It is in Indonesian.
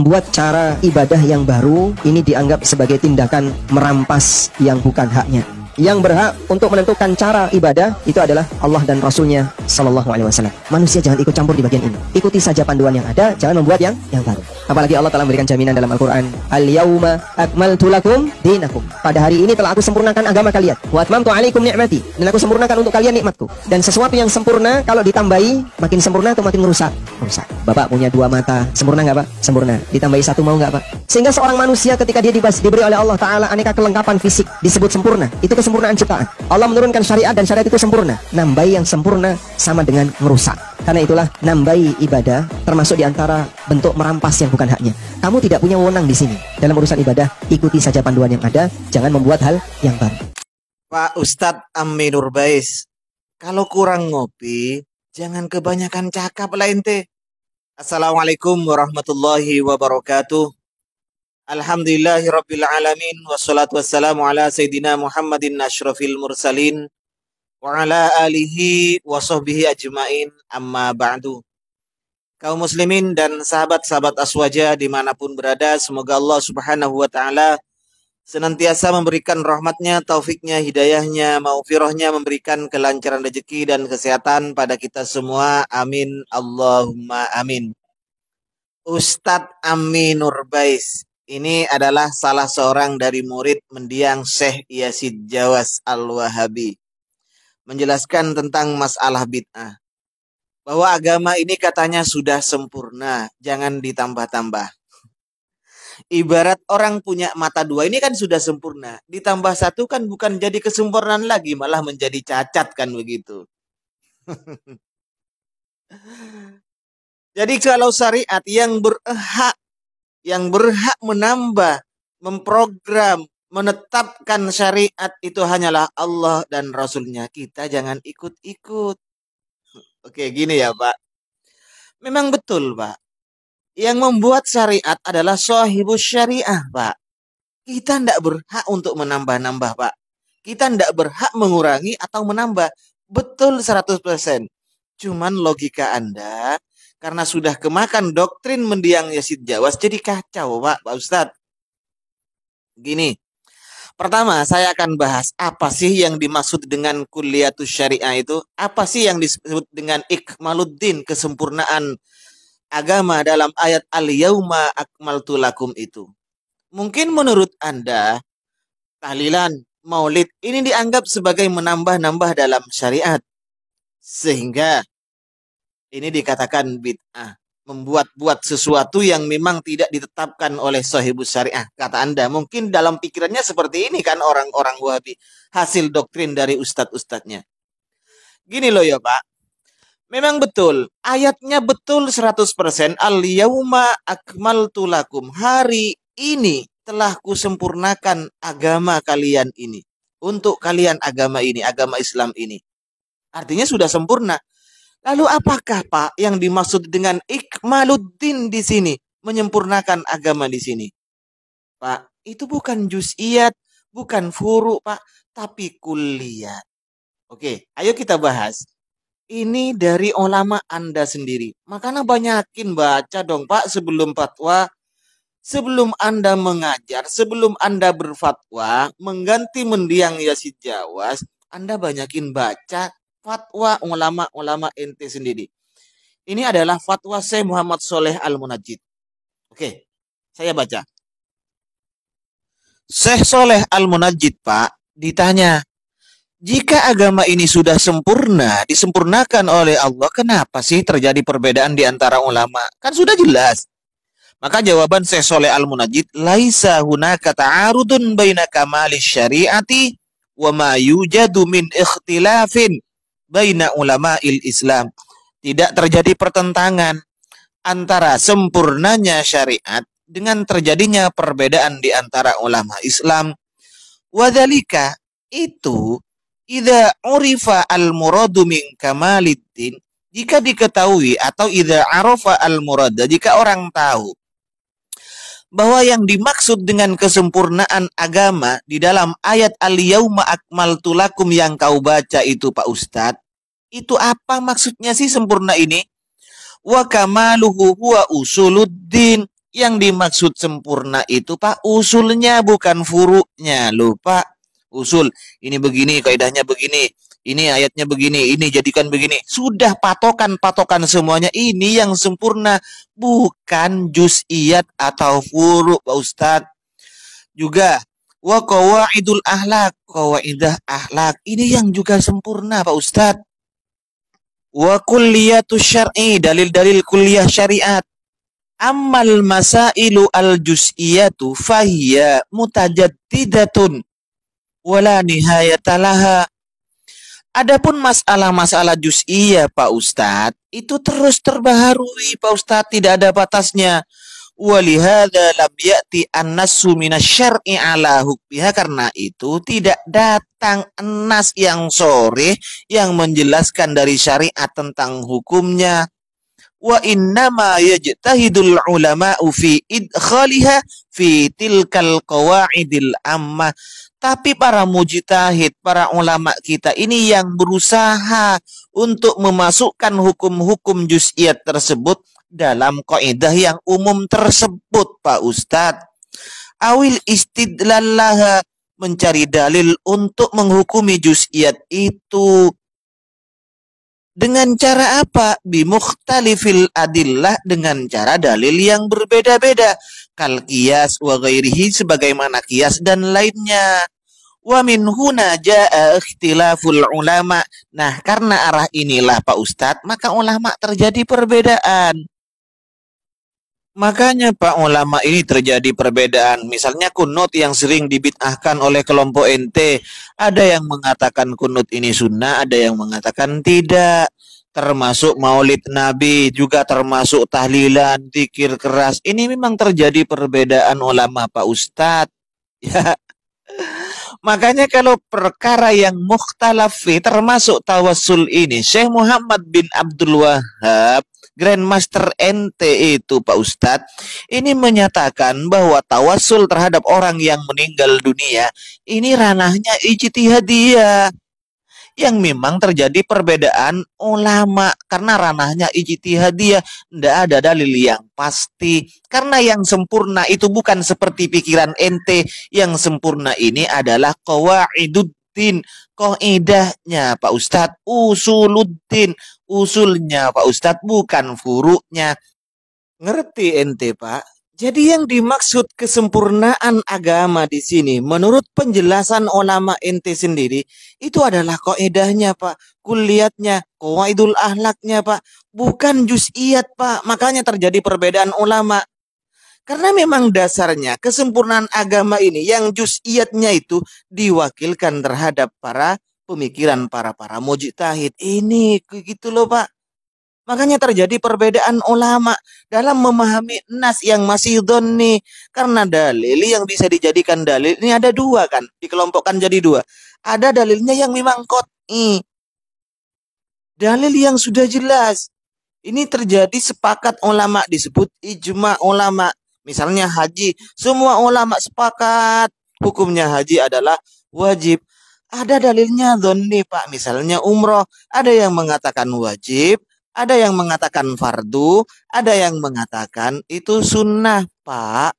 membuat cara ibadah yang baru ini dianggap sebagai tindakan merampas yang bukan haknya. Yang berhak untuk menentukan cara ibadah itu adalah Allah dan Rasulnya Sallallahu Alaihi Wasallam. Manusia jangan ikut campur di bagian ini. Ikuti saja panduan yang ada, jangan membuat yang baru. Apalagi Allah telah memberikan jaminan dalam Al-Quran, Al-yawma akmaltu lakum dinakum. Pada hari ini telah aku sempurnakan agama kalian. Wa atmamtu alaikum ni'mati. Dan aku sempurnakan untuk kalian nikmatku. Dan sesuatu yang sempurna kalau ditambahi makin sempurna atau makin rusak? Rusak. Bapak punya 2 mata, sempurna nggak Pak? Sempurna. Ditambahi 1 mau nggak Pak? Sehingga seorang manusia ketika dia diberi oleh Allah Ta'ala aneka kelengkapan fisik disebut sempurna. Itu kesempurnaan ciptaan. Allah menurunkan syariat dan syariat itu sempurna. Nambahi yang sempurna sama dengan merusak. Karena itulah nambahi ibadah termasuk diantara bentuk merampas yang bukan haknya. Kamu tidak punya wewenang di sini. Dalam urusan ibadah, ikuti saja panduan yang ada, jangan membuat hal yang baru. Pak Ustadz Ammi Nurbais, kalau kurang ngopi, jangan kebanyakan cakap lah ente. Assalamualaikum warahmatullahi wabarakatuh. Alhamdulillahirabbil alamin wassalatu wassalamu ala sayidina Muhammadin asyrafil mursalin wa ala alihi wa sahbihi ajmain, amma ba'du. Kaum muslimin dan sahabat-sahabat Aswaja dimanapun berada, semoga Allah subhanahu wa ta'ala senantiasa memberikan rahmatnya, taufiknya, hidayahnya, maufirahnya, memberikan kelancaran rezeki dan kesehatan pada kita semua. Amin, Allahumma amin. Ustadz Ammi Nurbais ini adalah salah seorang dari murid mendiang Syekh Yazid Jawas Al-Wahabi, menjelaskan tentang masalah bid'ah. Bahwa agama ini katanya sudah sempurna, jangan ditambah-tambah. Ibarat orang punya mata 2, ini kan sudah sempurna. Ditambah 1 kan bukan jadi kesempurnaan lagi, malah menjadi cacat kan begitu. Jadi kalau syariat yang berhak menambah, memprogram, menetapkan syariat itu hanyalah Allah dan Rasulnya. Kita jangan ikut-ikut. Oke, gini ya Pak. Memang betul Pak. Yang membuat syariat adalah sahibus syariah Pak. Kita tidak berhak untuk menambah-nambah Pak. Kita tidak berhak mengurangi atau menambah. Betul 100%. Cuman logika Anda, karena sudah kemakan doktrin mendiang Yazid Jawas, jadi kacau Pak Ustadz. Gini, pertama saya akan bahas apa sih yang dimaksud dengan kulliyatus syariah itu. Apa sih yang disebut dengan ikmaluddin, kesempurnaan agama dalam ayat al-yauma akmaltu lakum itu. Mungkin menurut Anda, tahlilan, maulid ini dianggap sebagai menambah-nambah dalam syariat. Sehingga ini dikatakan bid'ah, membuat-buat sesuatu yang memang tidak ditetapkan oleh sahibus syariah. Kata Anda, mungkin dalam pikirannya seperti ini kan orang-orang Wahabi, hasil doktrin dari ustadz-ustadznya. Gini loh ya Pak, memang betul, ayatnya betul 100%, al-yauma akmaltu lakum, hari ini telah kusempurnakan agama kalian ini. Untuk kalian agama ini, agama Islam ini. Artinya sudah sempurna. Lalu apakah Pak yang dimaksud dengan ikmaluddin di sini? Menyempurnakan agama di sini. Pak, itu bukan juz'iyat, bukan furu Pak, tapi kulliyat. Oke, ayo kita bahas. Ini dari ulama Anda sendiri. Makanya banyakin baca dong Pak sebelum fatwa. Sebelum Anda mengajar, sebelum Anda berfatwa, mengganti mendiang Yazid Jawas, Anda banyakin baca fatwa ulama-ulama ente sendiri. Ini adalah fatwa Syekh Muhammad Shaleh Al-Munajjid. Oke, saya baca. Syekh Shaleh Al-Munajjid Pak ditanya, jika agama ini sudah sempurna, disempurnakan oleh Allah, kenapa sih terjadi perbedaan di antara ulama? Kan sudah jelas. Maka jawaban Syekh Shaleh Al-Munajjid, laisa hunaka ta'arudun baina kamali syariati wa ma yujadu min ikhtilafin baina ulama'il Islam. Tidak terjadi pertentangan antara sempurnanya syariat dengan terjadinya perbedaan di antara ulama Islam. Wadzalika, itu idza urifa al-muradu min kamaliddin, jika diketahui, atau idza arafa al-murada, jika orang tahu bahwa yang dimaksud dengan kesempurnaan agama di dalam ayat al-yauma akmaltu lakum yang kau baca itu Pak Ustadz, itu apa maksudnya sih sempurna ini? Wa kamaluhu huwa usuluddin, Yang dimaksud sempurna itu Pak usulnya bukan furu'nya loh Pak. Usul ini begini, kaidahnya begini, ini ayatnya begini, ini jadikan begini. Sudah patokan-patokan semuanya ini yang sempurna, bukan juz'iyat atau furu' Pak Ustadz. Juga wa qawaidul ahlak, qawaidah ahlak ini yang juga sempurna Pak Ustadz. Wa kulliyatus syar'i, dalil-dalil kuliah syariat. Ammal masailu al juz'iyatu fahiya mutajaddidatun wala nihayatalaha. Adapun masalah-masalah juz'iyah Pak Ustadz itu terus terbaharui Pak Ustadz, tidak ada batasnya. Walihada lam ya'ti an-nassu minasyar'i ala hukmiha, karena itu tidak datang nas yang sore yang menjelaskan dari syariat tentang hukumnya. Wa innama yajtahidul ulama'u fi idkhaliha fi tilkal qawaidil ammah. Tapi para mujtahid, para ulama kita ini yang berusaha untuk memasukkan hukum-hukum juz'iyat tersebut dalam kaidah yang umum tersebut Pak Ustadz. Awil istidlallaha, mencari dalil untuk menghukumi juz'iyat itu. Dengan cara apa? Bimukhtalifil adillah, dengan cara dalil yang berbeda-beda. Kal qiyas wa ghairihi, sebagaimana qiyas dan lainnya. Wa min huna jaa ikhtilaful ulama. Nah, karena arah inilah Pak Ustadz, maka ulama terjadi perbedaan. Makanya Pak ulama ini terjadi perbedaan. Misalnya kunut yang sering dibid'ahkan oleh kelompok ente. Ada yang mengatakan kunut ini sunnah, ada yang mengatakan tidak. Termasuk maulid Nabi, juga termasuk tahlilan, zikir keras. Ini memang terjadi perbedaan ulama Pak Ustadz. Ya. Makanya kalau perkara yang mukhtalafi termasuk tawassul ini, Syekh Muhammad bin Abdul Wahab, Grandmaster NT itu Pak Ustadz, ini menyatakan bahwa tawassul terhadap orang yang meninggal dunia ini ranahnya ijtihadiyah, yang memang terjadi perbedaan ulama karena ranahnya ijtihadiyah, tidak ada dalil yang pasti. Karena yang sempurna itu bukan seperti pikiran ente, yang sempurna ini adalah qawaiduddin, kaidahnya Pak Ustadz, usuluddin, usulnya Pak Ustadz, bukan furu'nya. Ngerti ente Pak? Jadi yang dimaksud kesempurnaan agama di sini menurut penjelasan ulama ente sendiri itu adalah kaidahnya Pak, kuliatnya, qawaidul ahlaknya Pak, bukan juz'iyat Pak. Makanya terjadi perbedaan ulama. Karena memang dasarnya kesempurnaan agama ini yang juz'iyatnya itu diwakilkan terhadap para pemikiran para mujtahid. Ini gitu loh Pak. Makanya terjadi perbedaan ulama dalam memahami nas yang masih dhonni. Karena dalil yang bisa dijadikan dalil ini ada dua kan, dikelompokkan jadi dua. Ada dalilnya yang memang qat'i, dalil yang sudah jelas. Ini terjadi sepakat ulama, disebut ijma ulama. Misalnya haji, semua ulama sepakat hukumnya haji adalah wajib. Ada dalilnya dhonni Pak, misalnya umroh, ada yang mengatakan wajib, ada yang mengatakan fardu, ada yang mengatakan itu sunnah Pak.